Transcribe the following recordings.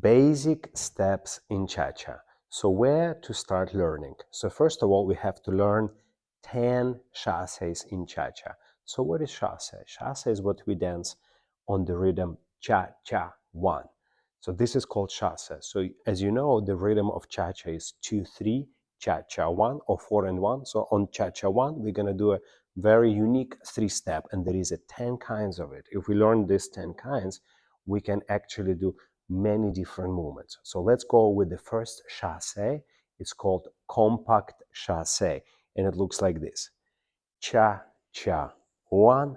basic steps in cha-cha. So where to start learning? So first of all, we have to learn 10 chasses in cha-cha. So what is chasse? Chasse is what we dance on the rhythm cha-cha-1. So this is called chasse. So as you know, the rhythm of cha-cha is 2-3, cha-cha-1, or 4 and 1. So on cha-cha-1, we're going to do a very unique 3-step, and there is a 10 kinds of it. If we learn these 10 kinds, we can actually do many different movements. So let's go with the first chasse. It's called compact chasse, and it looks like this. Cha-cha-1,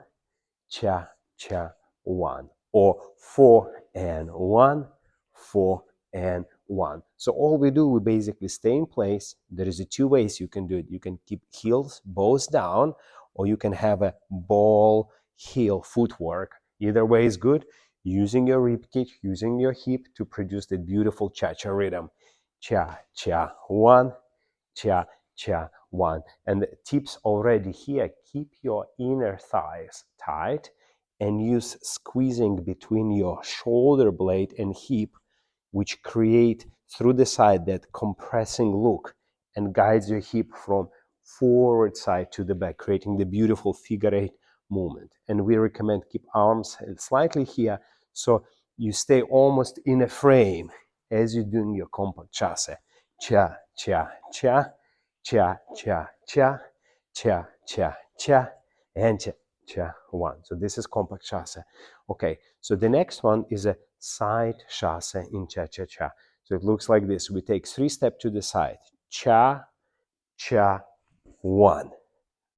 cha-cha-1, or 4 and 1, 4 and 1. So all we do, we basically stay in place. There is 2 ways you can do it. You can keep heels both down, or you can have a ball heel footwork. Either way is good. Using your ribcage, using your hip to produce the beautiful cha-cha rhythm. Cha-cha-1, cha-cha-1. And the tips already here, keep your inner thighs tight and use squeezing between your shoulder blade and hip, which create through the side that compressing look and guides your hip from forward side to the back, creating the beautiful figure 8 movement. And we recommend keep arms slightly here, so you stay almost in a frame as you're doing your compact chasse. Cha, cha, cha, cha, cha, cha, cha, cha, cha, and cha, cha, 1. So this is compact chasse. Okay, so the next one is a side chasse in cha-cha-cha. So it looks like this. We take 3 steps to the side. Cha, cha, 1.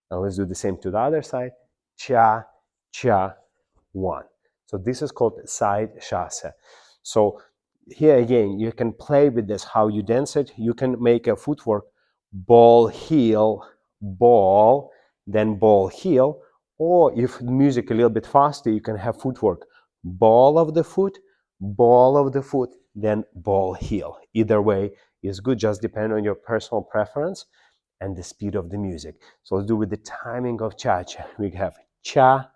Now let's do the same to the other side. Cha, cha, 1. So this is called side chasse. So here again, you can play with this, how you dance it. You can make a footwork, ball, heel, ball, then ball, heel. Or if music a little bit faster, you can have footwork, ball of the foot, then ball, heel. Either way is good, just depend on your personal preference and the speed of the music. So let's do with the timing of cha-cha. We have cha,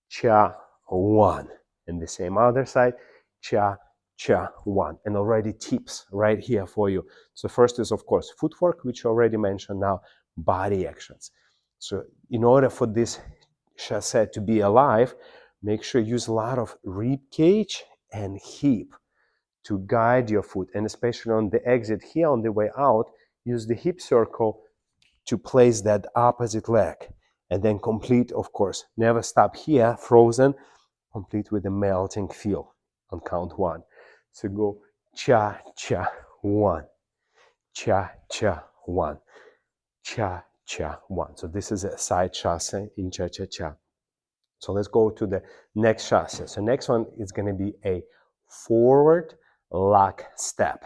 cha, 1. And the same other side, cha, cha, 1. And already tips right here for you. So first is, of course, footwork, which I already mentioned. Now, body actions. So in order for this chasse to be alive, make sure you use a lot of rib cage and hip to guide your foot. And especially on the exit here, on the way out, use the hip circle to place that opposite leg. And then complete, of course, never stop here, frozen, complete with a melting feel on count 1. So go cha, cha, 1, cha, cha, 1, cha, cha, 1. So this is a side chasse in cha-cha-cha. So let's go to the next chasse. So next one is going to be a forward lock step.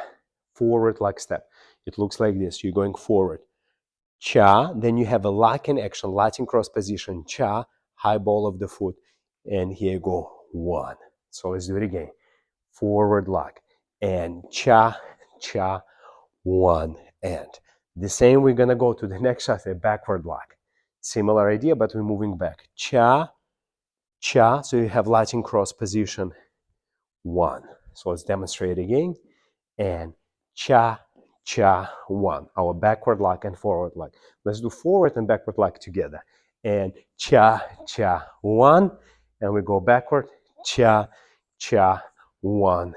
Forward lock step. It looks like this. You're going forward. Cha, then you have a locking action, Latin cross position, cha, high ball of the foot, and here you go, 1. So let's do it again. Forward lock, and cha, cha, 1, and. The same, we're gonna go to the next shot, a backward lock. Similar idea, but we're moving back. Cha, cha, so you have Latin cross position, 1. So let's demonstrate again, and cha, cha, 1. Our backward lock and forward lock. Let's do forward and backward lock together. And cha, cha, 1. And we go backward. Cha, cha, 1.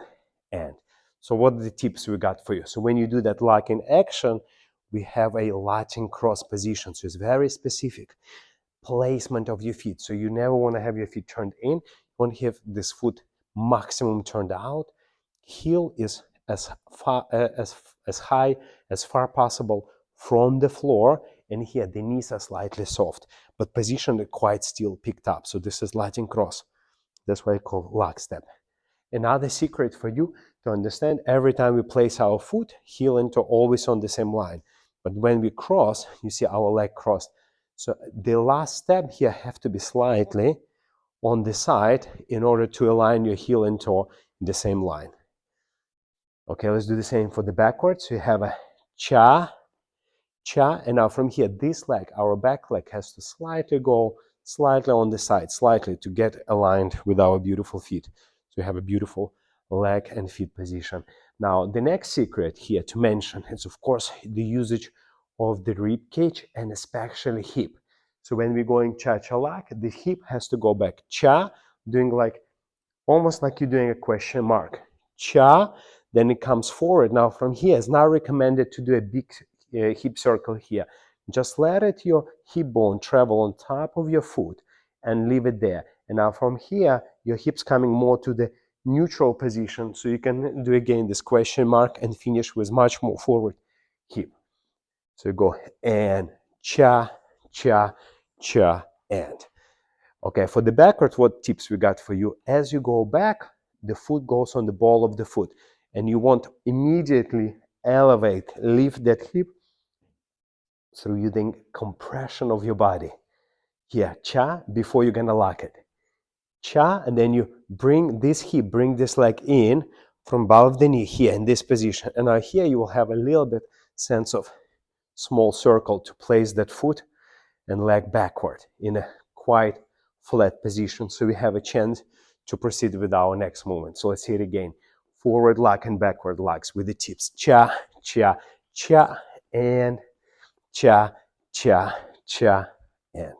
And. So what are the tips we got for you? So when you do that lock in action, we have a Latin cross position. So it's very specific. Placement of your feet. So you never want to have your feet turned in. You want to have this foot maximum turned out. Heel is as high as far possible from the floor, and here the knees are slightly soft, but positioned quite still picked up. So this is Latin cross. That's why I call lock step. Another secret for you to understand: every time we place our foot, heel and toe always on the same line. But when we cross, you see our leg crossed. So the last step here have to be slightly on the side in order to align your heel and toe in the same line. Okay, let's do the same for the backwards. So you have a cha, cha, and now from here, this leg, our back leg, has to slightly go slightly on the side, slightly to get aligned with our beautiful feet. So you have a beautiful leg and feet position. Now, the next secret here to mention is, of course, the usage of the rib cage and especially hip. So when we're going cha-cha lock, the hip has to go back. Cha, doing like, almost like you're doing a question mark. Cha, then it comes forward. Now from here, it's not recommended to do a big hip circle here. Just let your hip bone travel on top of your foot and leave it there. And now from here, your hips coming more to the neutral position. So you can do again this question mark and finish with much more forward hip. So you go and cha, cha, cha, and. Okay, for the backwards, what tips we got for you? As you go back, the foot goes on the ball of the foot. And you want immediately elevate, lift that hip through using compression of your body. Here, cha, before you're gonna lock it. Cha, and then you bring this hip, bring this leg in from above the knee here in this position. And now here you will have a little bit sense of small circle to place that foot and leg backward in a quite flat position, so we have a chance to proceed with our next movement. So let's see it again. Forward lock and backward locks with the tips. Cha, cha, cha, and cha, cha, cha, and.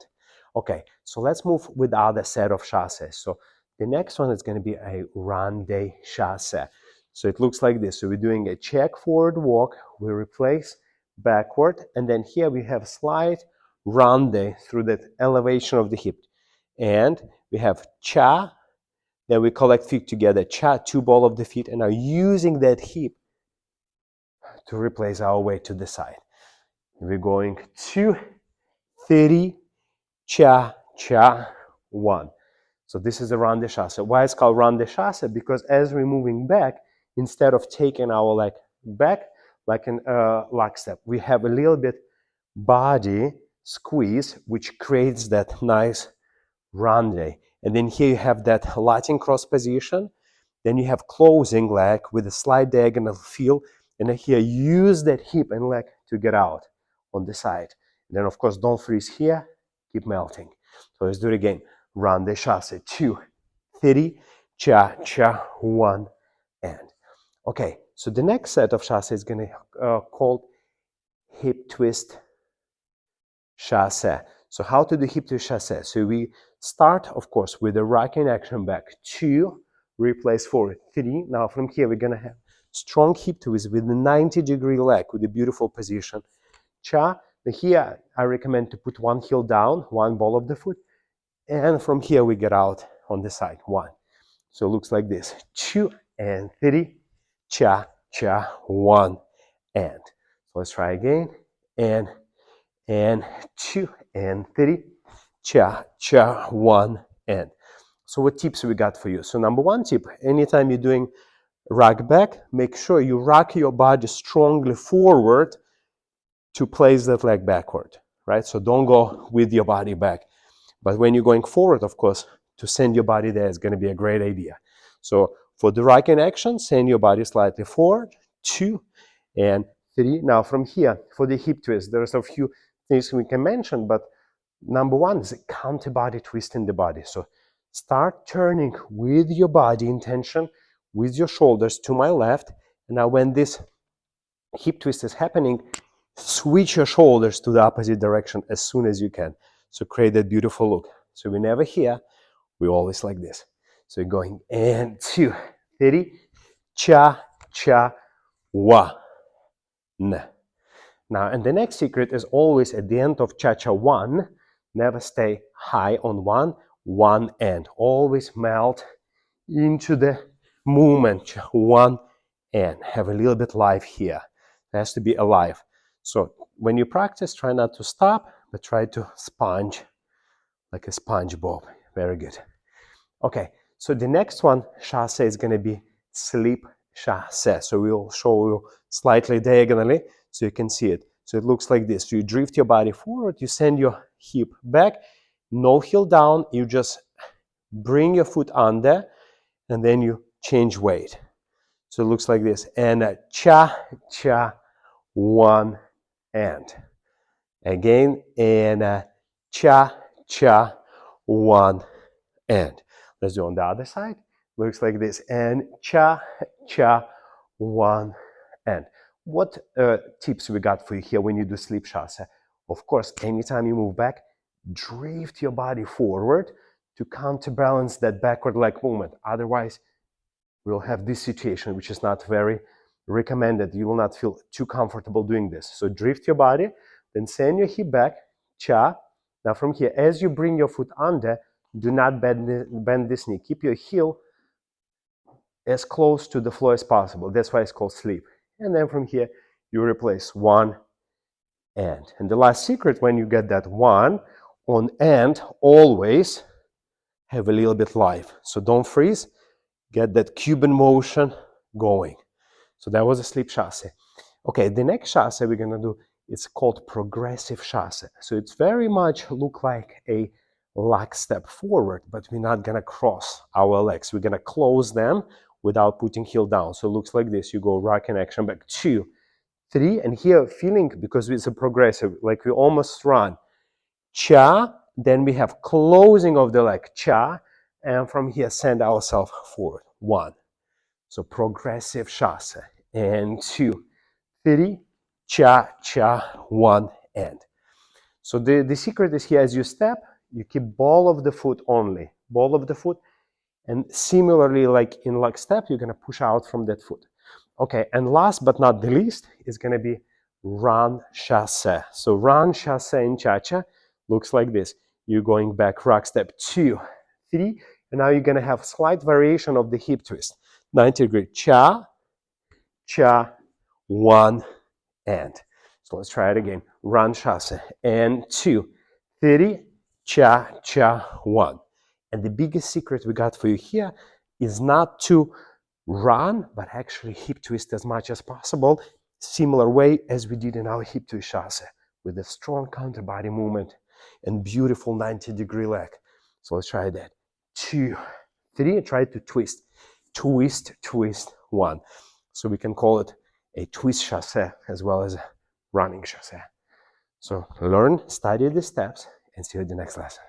Okay, so let's move with the other set of chassés. So the next one is going to be a ronde chassé. So it looks like this. So we're doing a check forward walk, we replace backward, and then here we have slight ronde through that elevation of the hip. And we have cha, then we collect feet together, cha, two ball of the feet, and now using that hip to replace our weight to the side. We're going 2, 30, cha, cha, 1. So this is a ronde chassé. Why it's called ronde chassé? Because as we're moving back, instead of taking our leg back like an lock step, we have a little bit body squeeze, which creates that nice ronde. And then here you have that Latin cross position. Then you have closing leg with a slight diagonal feel. And then here use that hip and leg to get out on the side. And then of course don't freeze here, keep melting. So let's do it again. Ronde chassé. 2, 30, cha, cha, 1, and. Okay, so the next set of chassé is going to called hip twist chassé. So how to do hip twist chassé? So we start, of course, with the rocking action back. 2, replace forward. 3. Now from here we're going to have strong hip twist with the 90-degree leg with a beautiful position. Cha. Here I recommend to put one heel down, one ball of the foot. And from here we get out on the side. 1. So it looks like this. 2 and 3. Cha, cha, 1, and. So let's try again. And 2 and 3. Cha, cha, 1, and. So what tips we got for you? So number 1 tip, anytime you're doing rock back, make sure you rock your body strongly forward to place that leg backward, right? So don't go with your body back. But when you're going forward, of course, to send your body there is going to be a great idea. So for the rocking action, send your body slightly forward, 2 and 3. Now from here, for the hip twist, there's a few things we can mention, but number 1 is a counter body twist in the body. So start turning with your body intention, with your shoulders to my left. And now when this hip twist is happening, switch your shoulders to the opposite direction as soon as you can. So create that beautiful look. So we're never here, we're always like this. So you're going and 2, 30, cha, cha, wa, na. Now, and the next secret is always at the end of cha-cha 1, never stay high on one end. Always melt into the movement, 1 end. Have a little bit life here. It has to be alive. So when you practice, try not to stop, but try to sponge like a SpongeBob. Very good. Okay, so the next one, chassé, is going to be slip chassé. So we'll show you slightly diagonally so you can see it. So it looks like this. So you drift your body forward, you send your hip back, no heel down, you just bring your foot under, and then you change weight. So it looks like this. And cha, cha, 1, and. Again, and cha, cha, 1, and. Let's do on the other side. Looks like this. And cha, cha, one, and. What tips we got for you here when you do sleep chasse? Of course, anytime you move back, drift your body forward to counterbalance that backward leg movement. Otherwise, we'll have this situation, which is not very recommended. You will not feel too comfortable doing this. So drift your body, then send your hip back, cha. Now from here, as you bring your foot under, do not bend this knee. Keep your heel as close to the floor as possible. That's why it's called sleep. And then from here, you replace one and. And the last secret, when you get that one on and, always have a little bit life. So don't freeze. Get that Cuban motion going. So that was a sleep chasse. Okay, the next chasse we're gonna do, it's called progressive chasse. So it's very much look like a lock step forward, but we're not gonna cross our legs. We're gonna close them without putting heel down. So it looks like this. You go rock and action back, 2, 3, and here feeling, because it's a progressive, like we almost run. Cha, then we have closing of the leg, cha, and from here send ourselves forward, 1. So progressive chasse, and 2, 3, cha, cha, 1, and. So the secret is here, as you step, you keep ball of the foot only, ball of the foot, and similarly, like in leg step, you're gonna push out from that foot. Okay, and last but not the least is gonna be run chasse. So run chasse in cha-cha looks like this. You're going back, rock step, 2, 3, and now you're gonna have slight variation of the hip twist. 90-degree, cha, cha, 1, and. So let's try it again. Run chasse, and 2, 3, cha, cha, 1. And the biggest secret we got for you here is not to run, but actually hip twist as much as possible, similar way as we did in our hip twist chasse, with a strong counter body movement and beautiful 90-degree leg. So let's try that. 2, 3, and try to twist. Twist, twist, 1. So we can call it a twist chasse as well as a running chasse. So learn, study the steps, and see you in the next lesson.